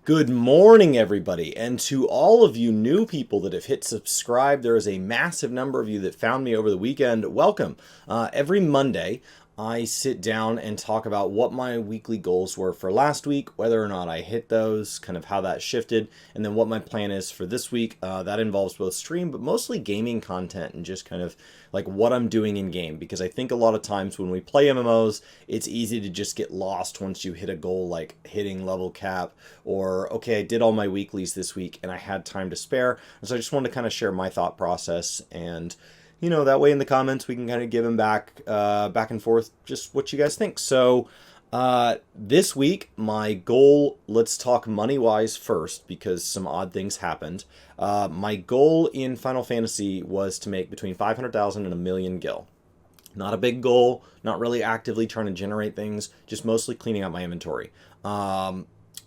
Good morning, everybody. And to all of you new people that have hit subscribe, there is a massive number of you that found me over the weekend. Welcome. Every Monday, I sit down and talk about what my weekly goals were for last week, whether or not I hit those, kind of how that shifted, and then what my plan is for this week. That involves both stream, but mostly gaming content and just kind of like what I'm doing in game. Because I think a lot of times when we play MMOs, it's easy to just get lost once you hit a goal like hitting level cap or, okay, I did all my weeklies this week and I had time to spare. And so I just wanted to kind of share my thought process and that way in the comments we can kind of give them back and forth just what you guys think. So this week, my goal, let's talk money-wise first because some odd things happened. My goal in Final Fantasy was to make between 500,000 and a million gil. Not a big goal, not really actively trying to generate things, just mostly cleaning out my inventory.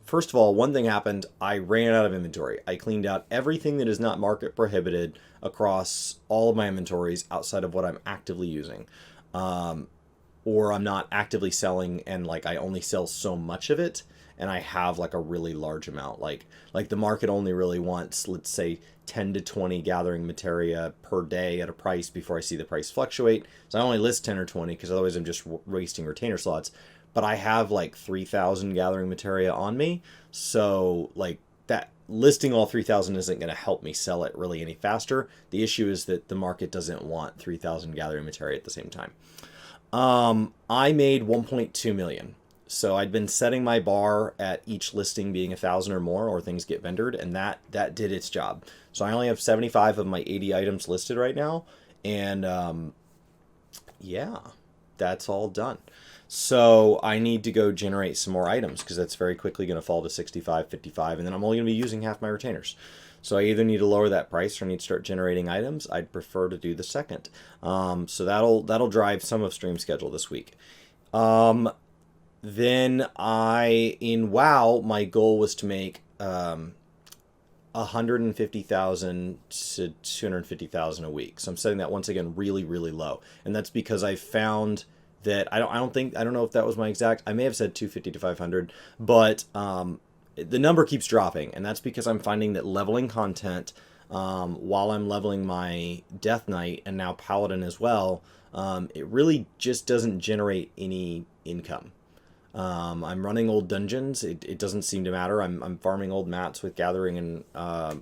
First of all, one thing happened. I ran out of inventory. I cleaned out everything that is not market prohibited across all of my inventories outside of what I'm actively using. Or I'm not actively selling and like I only sell so much of it and I have like a really large amount. Like the market only really wants, let's say, 10 to 20 gathering materia per day at a price before I see the price fluctuate. So I only list 10 or 20 because otherwise I'm just wasting retainer slots. But I have like 3,000 gathering materia on me. So like that listing all 3,000 isn't going to help me sell it really any faster. The issue is that the market doesn't want 3,000 gathering materia at the same time. I made 1.2 million. So I'd been setting my bar at each listing being 1,000 or more or things get vendored, and that did its job. So I only have 75 of my 80 items listed right now. And yeah, that's all done. So I need to go generate some more items because that's very quickly going to fall to 65, 55, and then I'm only going to be using half my retainers. So I either need to lower that price or need to start generating items. I'd prefer to do the second. So that'll drive some of stream schedule this week. Then in WoW, my goal was to make 150,000 to 250,000 a week. So I'm setting that once again really, really low. And that's because I found that I don't know if that was my exact, I may have said 250 to 500, but the number keeps dropping, and that's because I'm finding that leveling content while I'm leveling my Death Knight and now Paladin as well, it really just doesn't generate any income. I'm running old dungeons. It doesn't seem to matter. I'm farming old mats with gathering and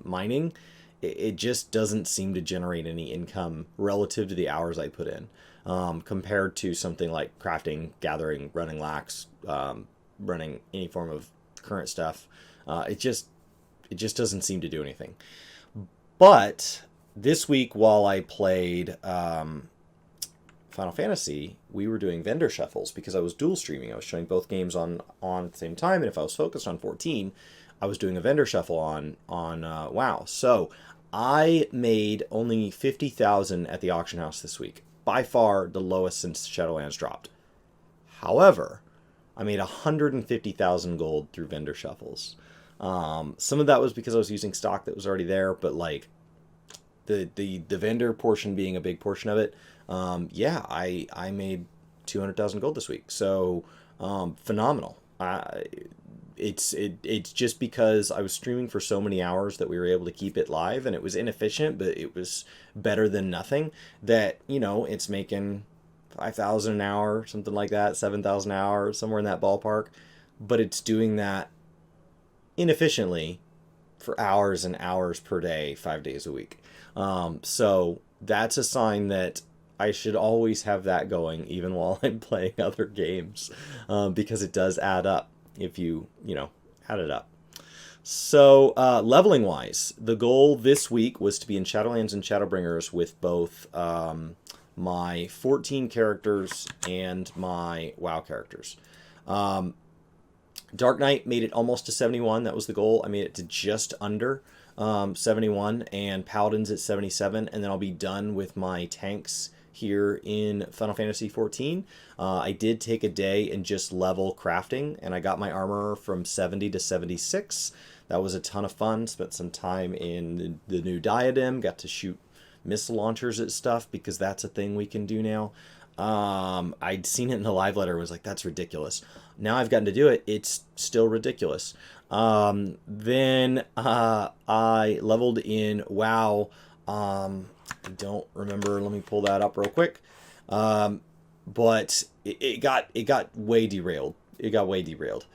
mining. It just doesn't seem to generate any income relative to the hours I put in. Compared to something like crafting, gathering, running lax, running any form of current stuff. It just doesn't seem to do anything. But this week while I played Final Fantasy, we were doing vendor shuffles because I was dual streaming. I was showing both games on at the same time, and if I was focused on 14, I was doing a vendor shuffle on WoW. So I made only 50,000 at the auction house this week. By far the lowest since Shadowlands dropped. However, I made 150,000 gold through vendor shuffles. Some of that was because I was using stock that was already there, but like the vendor portion being a big portion of it, yeah, I made 200,000 gold this week. So phenomenal. It's just because I was streaming for so many hours that we were able to keep it live, and it was inefficient, but it was better than nothing. That it's making 5,000 an hour, something like that, 7,000 an hour, somewhere in that ballpark. But it's doing that inefficiently for hours and hours per day, 5 days a week. So that's a sign that I should always have that going, even while I'm playing other games, because it does add up. If you add it up. So leveling wise, the goal this week was to be in Shadowlands and Shadowbringers with both my 14 characters and my WoW characters. Dark Knight made it almost to 71. That was the goal. I made it to just under 71, and Paladin's at 77, and then I'll be done with my tanks here in Final Fantasy XIV. I did take a day and just level crafting, and I got my armor from 70 to 76. That was a ton of fun. Spent some time in the new diadem, got to shoot missile launchers at stuff because that's a thing we can do now. I'd seen it in the live letter, was like, that's ridiculous. Now I've gotten to do it. It's still ridiculous. Then I leveled in WoW. I don't remember. Let me pull that up real quick. But it got way derailed. It got way derailed.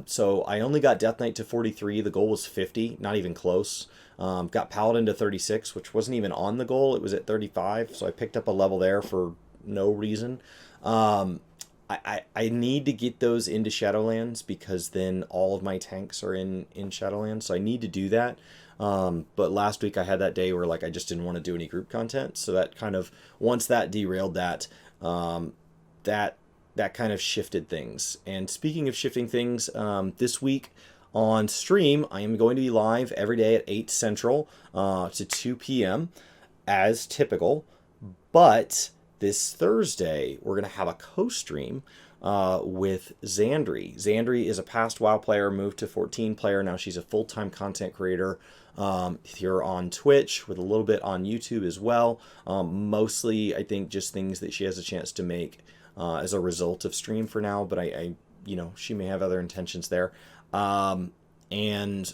So I only got Death Knight to 43. The goal was 50, not even close. Got Paladin to 36, which wasn't even on the goal. It was at 35, so I picked up a level there for no reason. I need to get those into Shadowlands because then all of my tanks are in Shadowlands, so I need to do that. But last week I had that day where like I just didn't want to do any group content, so that kind of, once that derailed that, that kind of shifted things. And speaking of shifting things, this week on stream I am going to be live every day at 8 Central to 2 p.m. as typical, but this Thursday we're going to have a co-stream with Xandri. Xandri is a past WoW player, moved to 14 player. Now she's a full-time content creator here on Twitch, with a little bit on YouTube as well. Mostly, I think, just things that she has a chance to make as a result of stream for now, but I you know, she may have other intentions there. And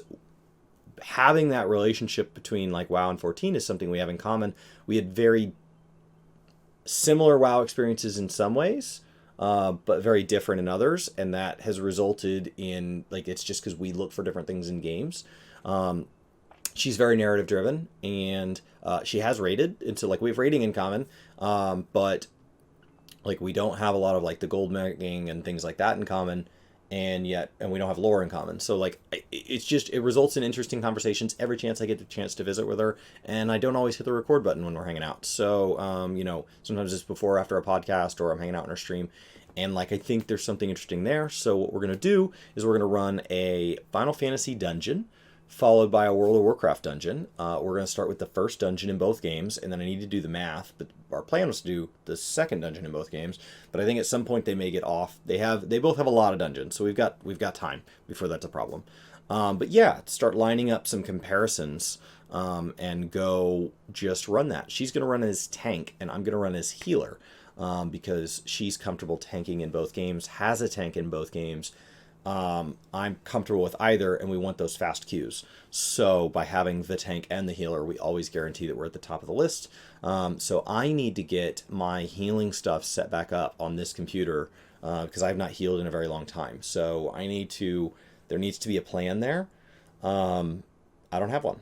having that relationship between like WoW and 14 is something we have in common. We had very similar WoW experiences in some ways, but very different in others, and that has resulted in, like, it's just because we look for different things in games. She's very narrative driven, and she has raided, and so like we have raiding in common, but like we don't have a lot of like the gold making and things like that in common, and we don't have lore in common. So like it's just, it results in interesting conversations every chance I get the chance to visit with her, and I don't always hit the record button when we're hanging out. So you know, sometimes it's before or after a podcast, or I'm hanging out in her stream, and like I think there's something interesting there. So what we're gonna do is we're gonna run a Final Fantasy dungeon, followed by a World of Warcraft dungeon. We're going to start with the first dungeon in both games, and then I need to do the math, but our plan was to do the second dungeon in both games, but I think at some point they may get off. They both have a lot of dungeons, so we've got time before that's a problem. But yeah, start lining up some comparisons, and go just run that. She's going to run as tank, and I'm going to run as healer, because she's comfortable tanking in both games, has a tank in both games. I'm comfortable with either, and we want those fast queues. So by having the tank and the healer, we always guarantee that we're at the top of the list. So I need to get my healing stuff set back up on this computer, because I have not healed in a very long time. So there needs to be a plan there. I don't have one.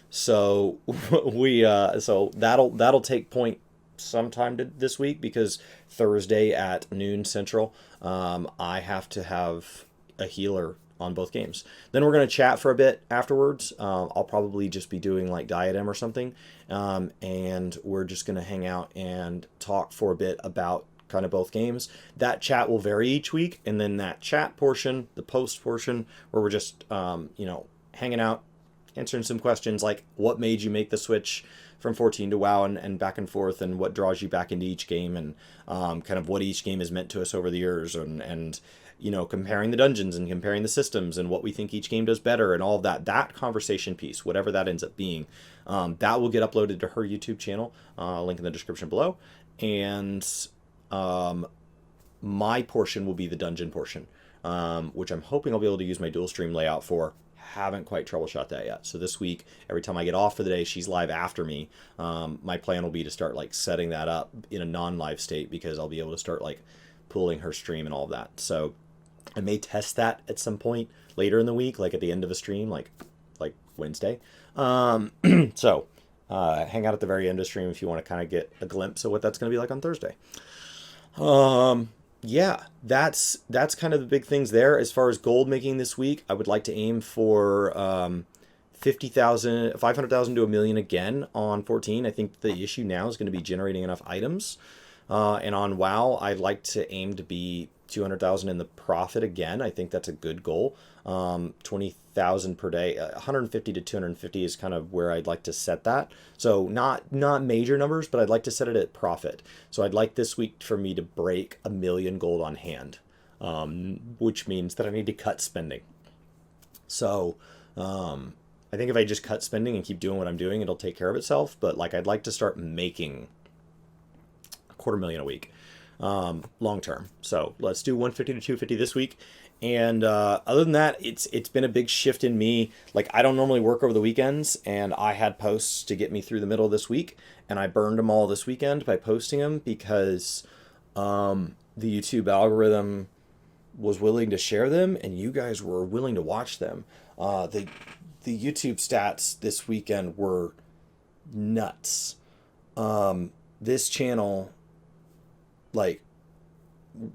So so that'll take point sometime this week, because Thursday at noon Central, I have to have a healer on both games. Then we're going to chat for a bit afterwards. I'll probably just be doing like Diadem or something, and we're just going to hang out and talk for a bit about kind of both games. That chat will vary each week, and then that chat portion, the post portion, where we're just you know, hanging out, answering some questions like what made you make the switch from 14 to WoW and back and forth, and what draws you back into each game, and kind of what each game has meant to us over the years, and you know, comparing the dungeons and comparing the systems and what we think each game does better, and all of that conversation piece, whatever that ends up being, that will get uploaded to her YouTube channel, link in the description below. And my portion will be the dungeon portion, which I'm hoping I'll be able to use my dual stream layout for. Haven't quite troubleshot that yet. So this week, every time I get off for the day, she's live after me. My plan will be to start like setting that up in a non-live state, because I'll be able to start like pulling her stream and all of that. So I may test that at some point later in the week, like at the end of a stream, like Wednesday. So hang out at the very end of the stream if you want to kind of get a glimpse of what that's going to be like on Thursday. Yeah, that's kind of the big things there. As far as gold making this week, I would like to aim for 500,000 to a million again on 14. I think the issue now is going to be generating enough items. And on WoW, I'd like to aim to be 200,000 in the profit again. I think that's a good goal. 20,000 per day, 150 to 250 is kind of where I'd like to set that. So not major numbers, but I'd like to set it at profit. So I'd like this week for me to break 1 million gold on hand, which means that I need to cut spending. So I think if I just cut spending and keep doing what I'm doing, it'll take care of itself. But like, I'd like to start making 250,000 a week. long term. So let's do 150 to 250 this week. And other than that, it's been a big shift in me. Like, I don't normally work over the weekends, and I had posts to get me through the middle of this week, and I burned them all this weekend by posting them because the YouTube algorithm was willing to share them, and you guys were willing to watch them. The YouTube stats this weekend were nuts. This channel, like,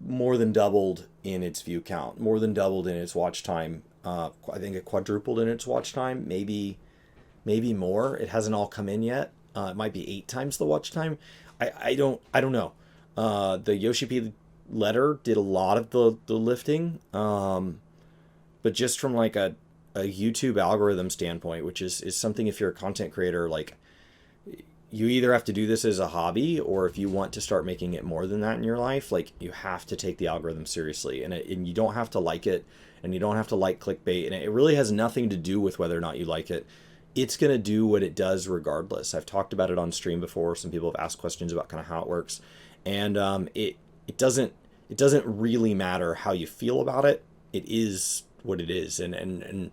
more than doubled in its view count, more than doubled in its watch time. I think it quadrupled in its watch time, maybe more. It hasn't all come in yet. It might be 8 times the watch time. I don't know. The Yoshi P letter did a lot of the lifting, but just from like a YouTube algorithm standpoint, which is something, if you're a content creator, like, you either have to do this as a hobby, or if you want to start making it more than that in your life, like, you have to take the algorithm seriously, and you don't have to like it, and you don't have to like clickbait, and it really has nothing to do with whether or not you like it. It's going to do what it does regardless. I've talked about it on stream before. Some people have asked questions about kind of how it works, and it doesn't really matter how you feel about it. It is what it is, and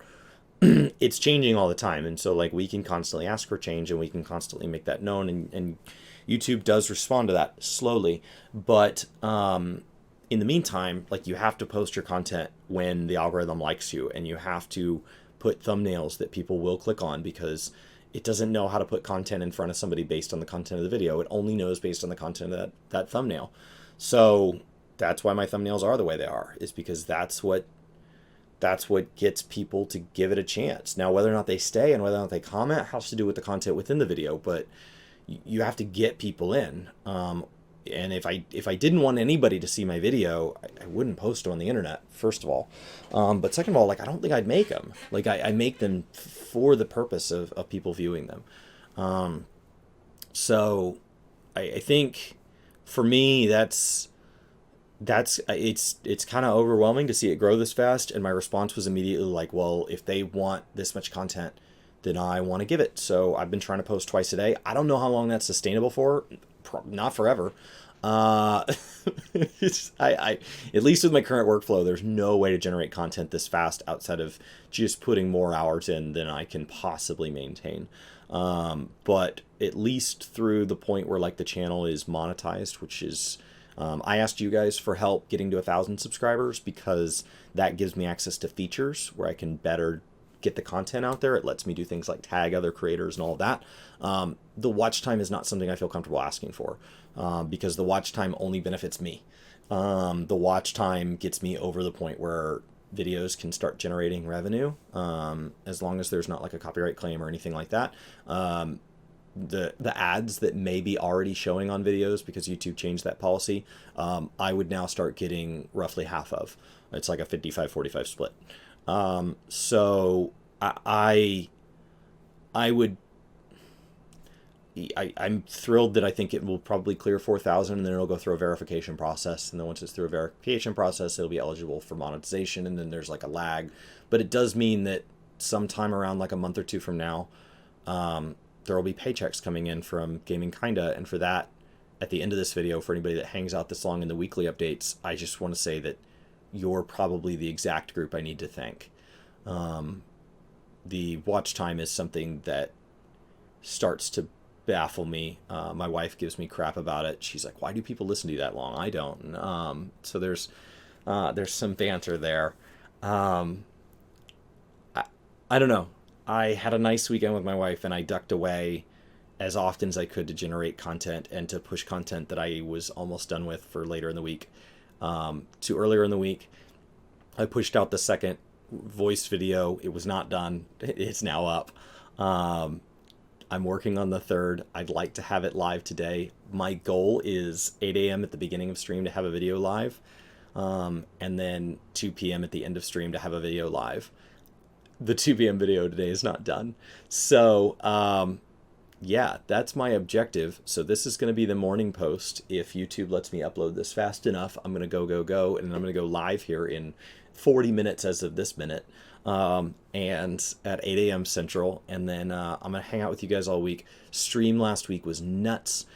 it's changing all the time, and so, like, we can constantly ask for change, and we can constantly make that known, and YouTube does respond to that slowly, but in the meantime, like, you have to post your content when the algorithm likes you, and you have to put thumbnails that people will click on, because it doesn't know how to put content in front of somebody based on the content of the video. It only knows based on the content of that thumbnail. So that's why my thumbnails are the way they are, is because that's what gets people to give it a chance. Now, whether or not they stay and whether or not they comment has to do with the content within the video, but you have to get people in. And if I didn't want anybody to see my video, I wouldn't post it on the internet, first of all. But second of all, like, I don't think I'd make them. Like, I make them for the purpose of people viewing them. So I think for me, it's kind of overwhelming to see it grow this fast, and my response was immediately like, well, if they want this much content, then I want to give it. So I've been trying to post twice a day. I don't know how long that's sustainable for. Not forever. I at least with my current workflow, there's no way to generate content this fast outside of just putting more hours in than I can possibly maintain. But at least through the point where, like, the channel is monetized, which is, I asked you guys for help getting to 1,000 subscribers, because that gives me access to features where I can better get the content out there. It lets me do things like tag other creators and all of that. The watch time is not something I feel comfortable asking for, because the watch time only benefits me. The watch time gets me over the point where videos can start generating revenue, as long as there's not like a copyright claim or anything like that. The ads that may be already showing on videos, because YouTube changed that policy, I would now start getting roughly half of. It's like a 55-45 split. So I'm thrilled that I think it will probably clear 4,000, and then it'll go through a verification process. And then once it's through a verification process, it'll be eligible for monetization. And then there's like a lag, but it does mean that sometime around like a month or two from now, there will be paychecks coming in from Gaming Kinda. And for that, at the end of this video, for anybody that hangs out this long in the weekly updates, I just want to say that you're probably the exact group I need to thank. The watch time is something that starts to baffle me. My wife gives me crap about it. She's like, why do people listen to you that long? I don't. So there's some banter there. I don't know. I had a nice weekend with my wife, and I ducked away as often as I could to generate content and to push content that I was almost done with for later in the week. To earlier in the week, I pushed out the second voice video. It was not done. It's now up. I'm working on the third. I'd like to have it live today. My goal is 8 a.m. at the beginning of stream to have a video live, and then 2 p.m. at the end of stream to have a video live. The 2 p.m. video today is not done. So, yeah, that's my objective. So this is going to be the morning post. If YouTube lets me upload this fast enough, I'm going to go, and I'm going to go live here in 40 minutes as of this minute, and at 8 a.m. Central, and then I'm going to hang out with you guys all week. Stream last week was nuts.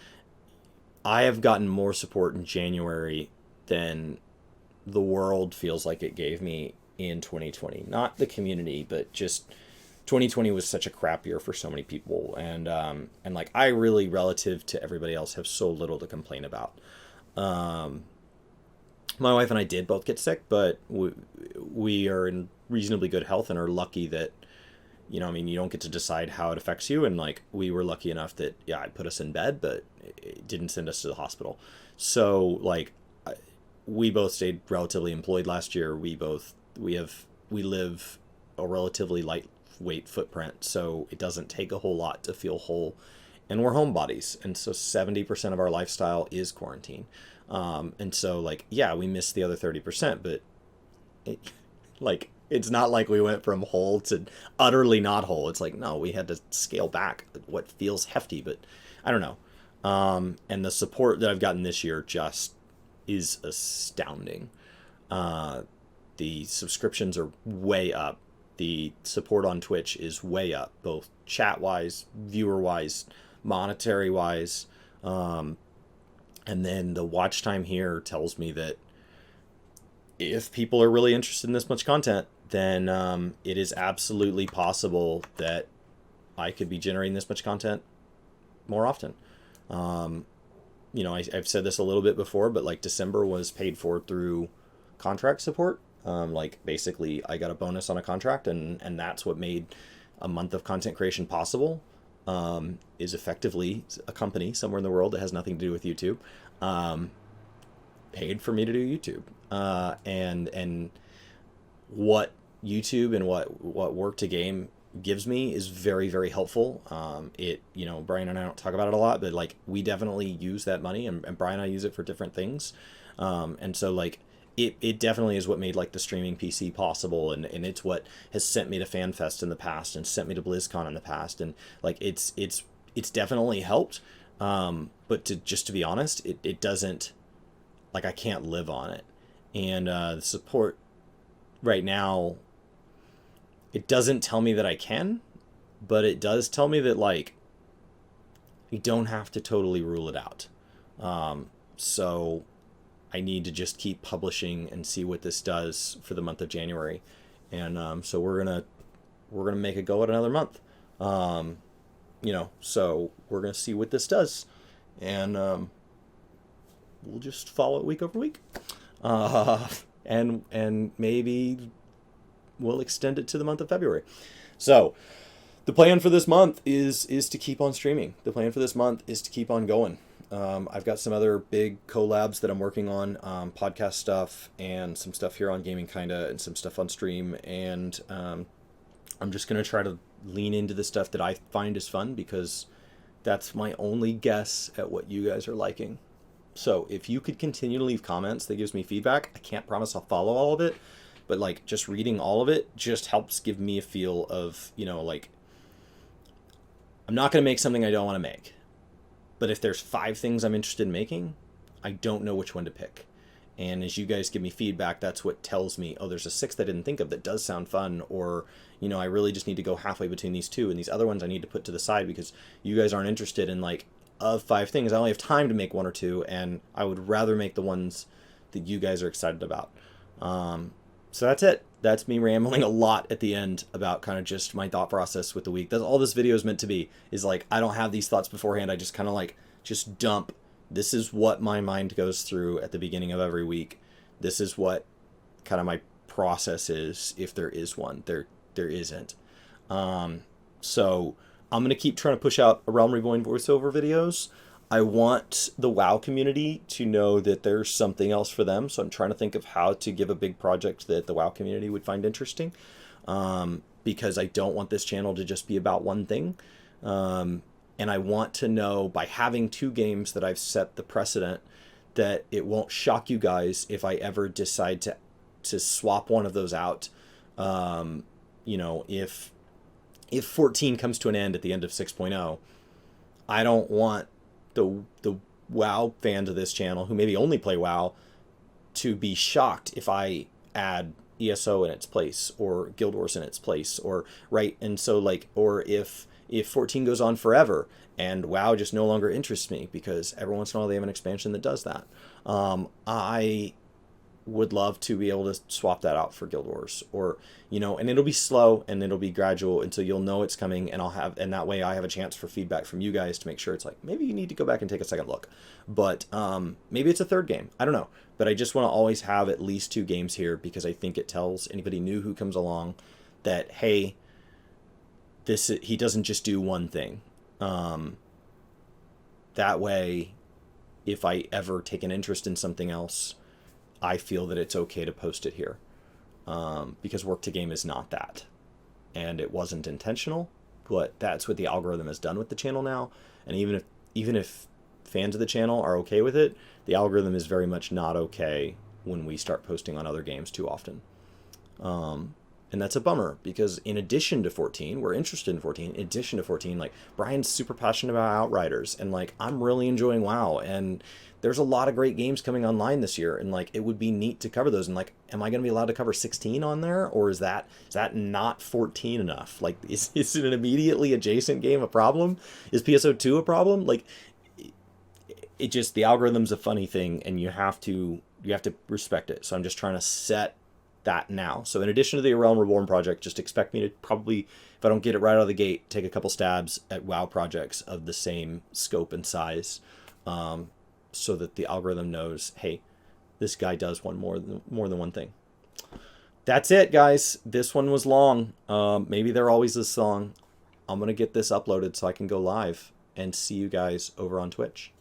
I have gotten more support in January than the world feels like it gave me in 2020. Not the community, but just 2020 was such a crap year for so many people, and like I really, relative to everybody else, have so little to complain about. Um, my wife and I did both get sick, but we are in reasonably good health and are lucky that, I mean, you don't get to decide how it affects you. And like, we were lucky enough that, yeah, it put us in bed, but it didn't send us to the hospital. So like, we both stayed relatively employed last year. We live a relatively lightweight footprint, so it doesn't take a whole lot to feel whole. And we're homebodies, and so 70% of our lifestyle is quarantine. And so like, yeah, we missed the other 30%, but it, like, it's not like we went from whole to utterly not whole. It's like, no, we had to scale back what feels hefty, but I don't know. And the support that I've gotten this year just is astounding. The subscriptions are way up. The support on Twitch is way up, both chat wise, viewer wise, monetary wise. And then the watch time here tells me that if people are really interested in this much content, then it is absolutely possible that I could be generating this much content more often. I've said this a little bit before, but like December was paid for through contract support. Like basically I got a bonus on a contract, and that's what made a month of content creation possible. Is effectively a company somewhere in the world that has nothing to do with YouTube, paid for me to do YouTube. And what YouTube and what Work to Game gives me is very, very helpful. Brian and I don't talk about it a lot, but like we definitely use that money, and Brian and I use it for different things. And so like it definitely is what made like the streaming PC possible, and it's what has sent me to FanFest in the past and sent me to BlizzCon in the past. And like it's definitely helped. But to be honest, it doesn't, like, I can't live on it. And the support right now, it doesn't tell me that I can, but it does tell me that like you don't have to totally rule it out. So I need to just keep publishing and see what this does for the month of January. And so we're gonna make a go at another month. So we're gonna see what this does, and we'll just follow it week over week, and maybe we'll extend it to the month of February. So the plan for this month is to keep on streaming. The plan for this month is to keep on going. I've got some other big collabs that I'm working on, podcast stuff and some stuff here on Gaming Kinda and some stuff on stream. And I'm just going to try to lean into the stuff that I find is fun, because that's my only guess at what you guys are liking. So if you could continue to leave comments, that gives me feedback. I can't promise I'll follow all of it, but like just reading all of it just helps give me a feel of, like, I'm not going to make something I don't want to make. But if there's 5 things I'm interested in making, I don't know which one to pick. And as you guys give me feedback, that's what tells me, oh, there's a 6th I didn't think of that does sound fun, or, I really just need to go halfway between these 2, and these other ones I need to put to the side because you guys aren't interested in, like, of 5 things, I only have time to make 1 or 2, and I would rather make the ones that you guys are excited about. So that's it. That's me rambling a lot at the end about kind of just my thought process with the week. That's all this video is meant to be, is like, I don't have these thoughts beforehand. I just kind of like, just dump. This is what my mind goes through at the beginning of every week. This is what kind of my process is, if there is one. There isn't. So I'm going to keep trying to push out Realm Reborn voiceover videos. I want the WoW community to know that there's something else for them. So I'm trying to think of how to give a big project that the WoW community would find interesting. Because I don't want this channel to just be about one thing. And I want to know, by having 2 games, that I've set the precedent that it won't shock you guys if I ever decide to swap one of those out. If 14 comes to an end at the end of 6.0, I don't want the WoW fans of this channel, who maybe only play WoW, to be shocked if I add ESO in its place, or Guild Wars in its place, or right. And so like, or if 14 goes on forever and WoW just no longer interests me because every once in a while they have an expansion that does that, I would love to be able to swap that out for Guild Wars, or and it'll be slow and it'll be gradual until you'll know it's coming, and and that way I have a chance for feedback from you guys to make sure it's like, maybe you need to go back and take a second look. But maybe it's a third game, I don't know, but I just want to always have at least 2 games here, because I think it tells anybody new who comes along that, hey, he doesn't just do one thing. That way, if I ever take an interest in something else, I feel that it's okay to post it here, because Work to Game is not that, and it wasn't intentional, but that's what the algorithm has done with the channel now. And even if fans of the channel are okay with it, the algorithm is very much not okay when we start posting on other games too often. And that's a bummer, because in addition to 14, we're interested in 14. In addition to 14, like, Brian's super passionate about Outriders, and like, I'm really enjoying WoW, and there's a lot of great games coming online this year, and like, it would be neat to cover those. And like, am I going to be allowed to cover 16 on there, or is that not 14 enough? Like, is it an immediately adjacent game a problem? Is PSO2 a problem? Like, it just, the algorithm's a funny thing, and you have to respect it. So I'm just trying to set that now. So in addition to the Realm Reborn project, just expect me to probably, if I don't get it right out of the gate, take a couple stabs at WoW projects of the same scope and size, so that the algorithm knows, hey, this guy does more than one thing. That's it, guys. This one was long. Maybe they're always this long. I'm gonna get this uploaded so I can go live and see you guys over on Twitch.